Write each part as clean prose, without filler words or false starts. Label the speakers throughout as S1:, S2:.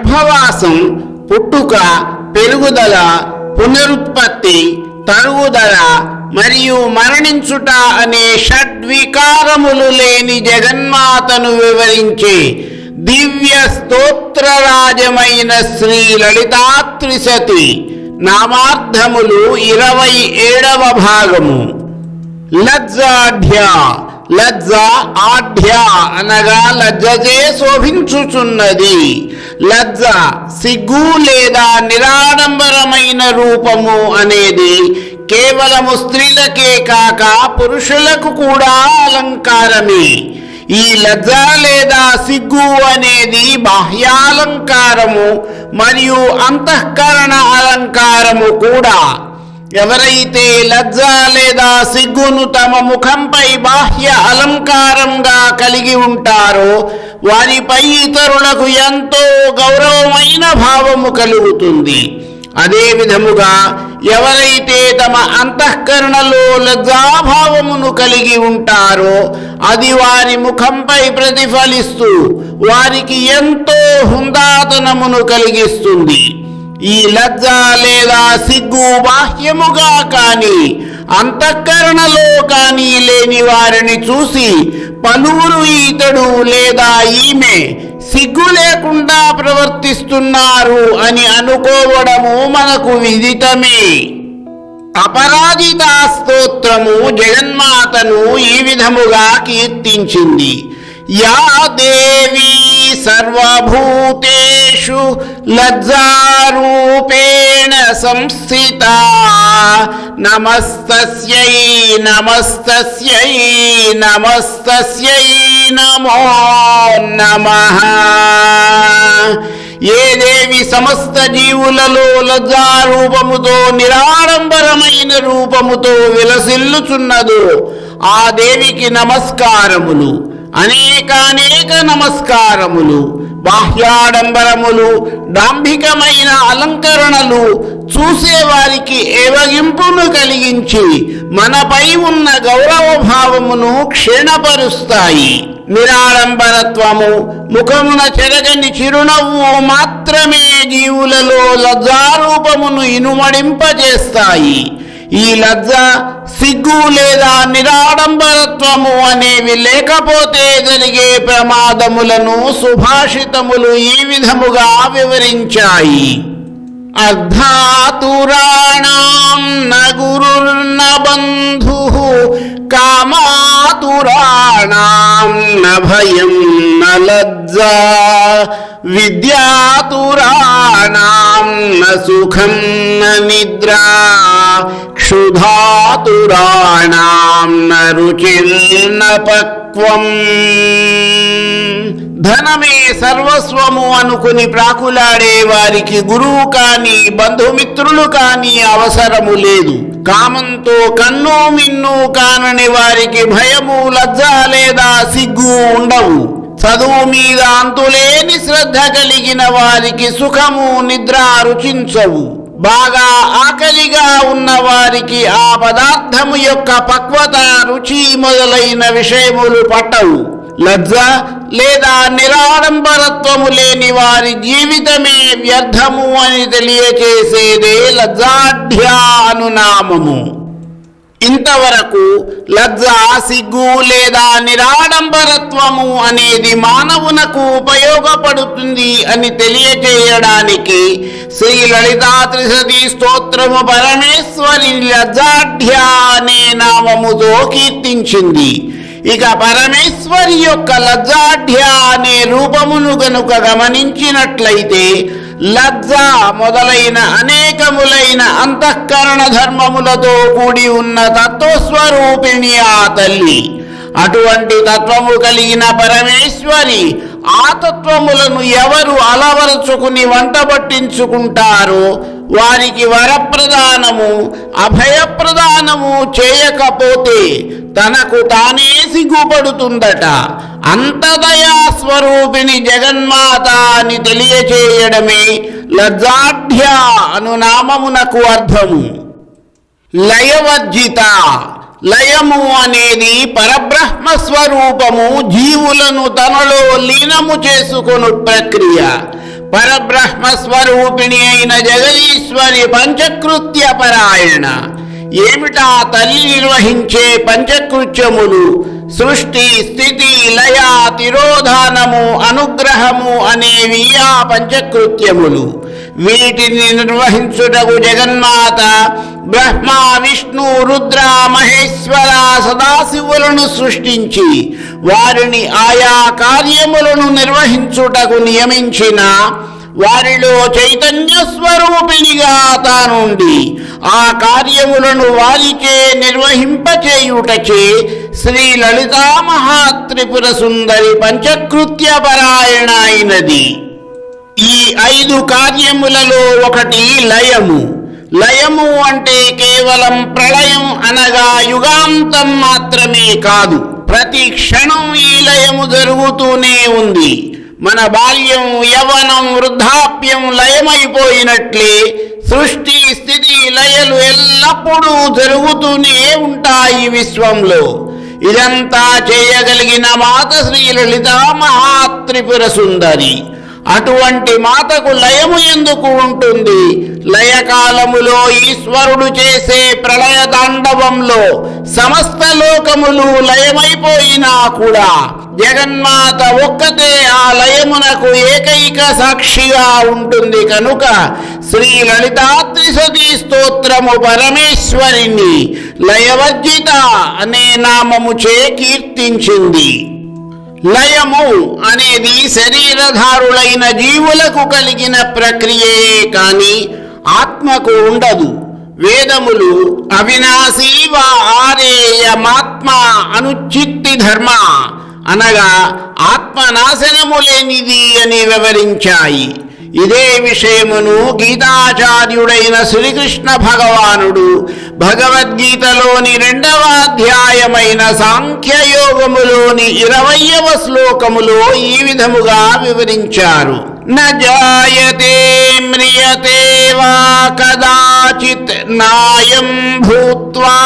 S1: గర్భవాసం, పుట్టుక, పెరుగుదల, పునరుత్పత్తి, తరుగుదల మరియు మరణించుట అనే షడ్వికారములు లేని జగన్మాతను వివరించే దివ్య స్తోత్రరాజమైన శ్రీ లలితాత్రిశతి నామార్థములు 27వ భాగము. లజ్జాఢ్య. లజ్జ ఆఢ్య అనగా లజ్జచే శోభించుచున్నది. లజ్జ సిగ్గు లేదా నిరాడంబరమైన రూపము అనేది కేవలము స్త్రీలకే కాక పురుషులకు కూడా అలంకారమే. ఈ లజ్జ లేదా సిగ్గు అనేది బాహ్యాలంకారము మరియు అంతఃకరణ అలంకారము కూడా. ఎవరైతే లజ్జ లేదా సిగ్గును తమ ముఖంపై బాహ్య అలంకారంగా కలిగి ఉంటారో వారిపై ఇతరులకు ఎంతో గౌరవమైన భావము కలుగుతుంది. అదే విధముగా ఎవరైతే తమ అంతఃకరణలో లజ్జాభావమును కలిగి ఉంటారో అది వారి ముఖంపై ప్రతిఫలిస్తూ వారికి ఎంతో హుందాతనమును కలిగిస్తుంది. ఈ లజ్జ లేదా సిగ్గు బాహ్యముగా కానీ అంతఃకరణలో కానీ లేని వారిని చూసి పలువురు ఇతడు లేదా ఈమె సిగ్గు లేకుండా ప్రవర్తిస్తున్నారు అని అనుకోవడము మనకు విదితమే. అపరాజితా స్తోత్రము జగన్మాతను ఈ విధముగా కీర్తించింది. యా దేవీ సర్వభూతేషు లజ్జారూపేణ సంస్థితా నమస్తస్యై నమస్తస్యై నమస్తస్యై నమో నమః. ఏ దేవి సమస్త జీవులలో లజ్జారూపముతో నిరాడంబరమైన రూపముతో విలసిల్లుచున్నదో ఆ దేవికి నమస్కారములు, అనేకానేక నమస్కారములు. బాహ్యాడంబరములు, డాంభికమైన అలంకరణలు చూసేవారికి ఏవగింపును కలిగించి మనపై ఉన్న గౌరవ భావమును క్షీణపరుస్తాయి. నిరాడంబరత్వము, ముఖమున చెరగని చిరునవ్వు మాత్రమే జీవులలో లజ్జారూపమును ఇనుమడింపజేస్తాయి. ఈ లజ్జ, సిగ్గు లేదా నిరాడంబరత్వము అనేవి లేకపోతే జరిగే ప్రమాదములను సుభాషితములు ఈ విధముగా వివరించాయి. అర్ధాతురాణాం న గురుర్న బంధుః కామాతురాణాం న భయం న లజ్జా విద్యాతురాణాం న సుఖం న నిద్రా క్షుధాతురాణాం న రుచిర్న పక్వం. ధనమే సర్వస్వము అనుకుని ప్రాకులాడే వారికి గురువు కాని బంధుమిత్రులు కాని అవసరము లేదు. కామంతో కన్ను మిన్ను కానని వారికి భయము, లజ్జ లేదా సిగ్గు ఉండవు. చదువు మీద అంతులేని శ్రద్ధ కలిగిన వారికి సుఖము, నిద్ర రుచించవు. బాగా ఆకలిగా ఉన్న వారికి ఆ పదార్థము యొక్క పక్వత, రుచి మొదలైన విషయములు పట్టవు. లజ్జ లేదా నిరాడంబరత్వము లేని వారి జీవితమే వ్యర్థము అని తెలియచేసేదే లజ్జాఢ్య అను నామము. ఇంతవరకు లజ్జ, సిగ్గు లేదా నిరాడంబరత్వము అనేది మానవునకు ఉపయోగపడుతుంది అని తెలియచేయడానికి శ్రీ లలితాత్రిశతి స్తోత్రము పరమేశ్వరి లజ్జాఢ్య అనే నామముతో కీర్తించింది. ఇక పరమేశ్వరి యొక్క లజ్జాఢ్య అనే రూపమును గనుక గమనించినట్లయితే లజ్జ మొదలైన అనేకములైన అంతఃకరణ ధర్మములతో కూడి ఉన్న తత్వస్వరూపిణి ఆ తల్లి. అటువంటి తత్వము కలిగిన పరమేశ్వరి ఆ తత్వములను ఎవరు అలవరుచుకుని వంటబట్టించుకుంటారో వారికి వరప్రదానము, అభయప్రదానము చేయకపోతే తనకు తానే సిగ్గుపడుతుందట. అంతదయా స్వరూపిణి జగన్మాత అని తెలియచేయడమే లజ్జాఢ్య అను నామమునకు అర్థము. లయవర్జిత. లయము అనేది పరబ్రహ్మ స్వరూపము జీవులను తనలో లీనము చేసుకొను ప్రక్రియ. పరబ్రహ్మస్వరూపిణి అయిన జగదీశ్వరి పంచకృత్య పరాయణ. ఏమిటా తల్లి నిర్వహించే పంచకృత్యములు? సృష్టి, స్థితి, లయ, తిరోధానము, అనుగ్రహము అనేవి ఆ పంచకృత్యములు. వీటిని నిర్వహించుటకు జగన్మాత బ్రహ్మ, విష్ణు, రుద్ర, మహేశ్వర, సదాశివులను సృష్టించి వారిని ఆయా కార్యములను నిర్వహించుటకు నియమించిన వారిలో చైతన్య స్వరూపిణిగా తానుండి ఆ కార్యములను వారిచే నిర్వహింపచేయుటచే శ్రీ లలితా మహాత్రిపుర సుందరి పంచకృత్య పరాయణ అయినది. ఈ 5 కార్యములలో ఒకటి లయము. లయము అంటే కేవలం ప్రళయం అనగా యుగాంతం మాత్రమే కాదు, ప్రతి క్షణం ఈ లయము జరుగుతూనే ఉంది. మన బాల్యం, యవ్వనం, వృద్ధాప్యం లయమైపోయినట్లే సృష్టి, స్థితి, లయలు ఎల్లప్పుడూ జరుగుతూనే ఉంటాయి విశ్వంలో. ఇదంతా చేయగలిగిన మాత శ్రీ లలితా మహాత్రిపుర సుందరి. అటువంటి మాతకు లయము ఎందుకు ఉంటుంది? లయకాలములో ఈశ్వరుడు చేసే ప్రళయ తాండవంలో సమస్త లోకములు లయమైపోయినా కూడా జగన్మాత ఒక్కతే ఆ లయమునకు ఏకైక సాక్షిగా ఉంటుంది. కనుక శ్రీ లలితాత్రిశతీ స్తోత్రము పరమేశ్వరిని లయవర్జిత అనే నామముచే కీర్తించింది. లయము అనేది శరీరధారులైన జీవులకు కలిగిన ప్రక్రియయే కాని ఆత్మకు ఉండదు. వేదములు అవినాశీ వా ఆరేయమాత్మ అనుచిత్తి ధర్మ అనగా ఆత్మనాశనము లేనిది అని వివరించాయి. ఇదే విషయమును గీతాచార్యుడైన శ్రీకృష్ణ భగవానుడు భగవద్గీతలోని 2వ అధ్యాయమైన సాంఖ్యయోగములోని 20వ శ్లోకములో ఈ విధముగా వివరించారు. న జాయతే మ్రియతే వా కదాచిత్ నాయం భూత్వా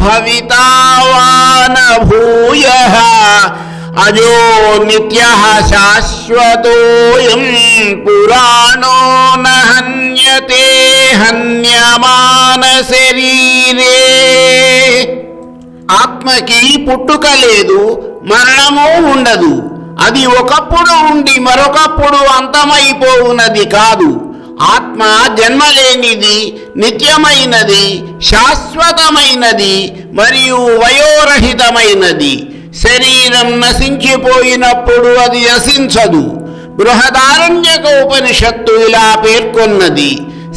S1: భవితా వా న భూయః అజో నిత్యః శాశ్వతోయం పురాణో న హన్యతే హన్యమాన శరీరే. ఆత్మకి పుట్టుక లేదు, మరణము ఉండదు. అది ఒకప్పుడు ఉండి మరొకప్పుడు అంతమైపోవునది కాదు. ఆత్మ జన్మలేనిది, నిత్యమైనది, శాశ్వతమైనది మరియు వయోరహితమైనది. శరీరం నశించిపోయినప్పుడు అది నశించదు. బృహదారణ్యక ఉపనిషత్తు ఇలా పేర్కొన్నది: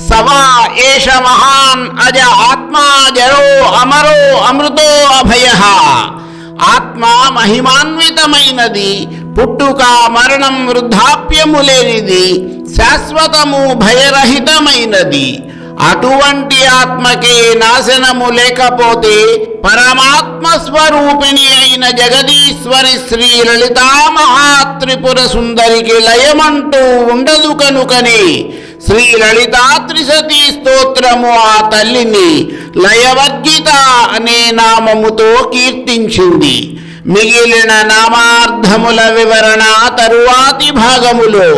S1: సవా ఏష మహాన్ అజ ఆత్మా జరో అమరో అమృతో అభయః. ఆత్మ మహిమాన్వితమైనది, పుట్టుక, మరణం, వృద్ధాప్యము లేనిది, శాశ్వతము, భయరహితమైనది. అటువంటి ఆత్మకే నాశనము లేకపోతే పరమాత్మ స్వరూపిణి అయిన జగదీశ్వరి శ్రీ లలితా మహాత్రిపుర సుందరికి లయమంటూ ఉండదు. కనుకని శ్రీ లలితాత్రిశతీ స్తోత్రము ఆ తల్లిని లయవర్జిత అనే నామముతో కీర్తించింది. మిగిలిన నామార్థముల వివరణ తరువాతి భాగములో.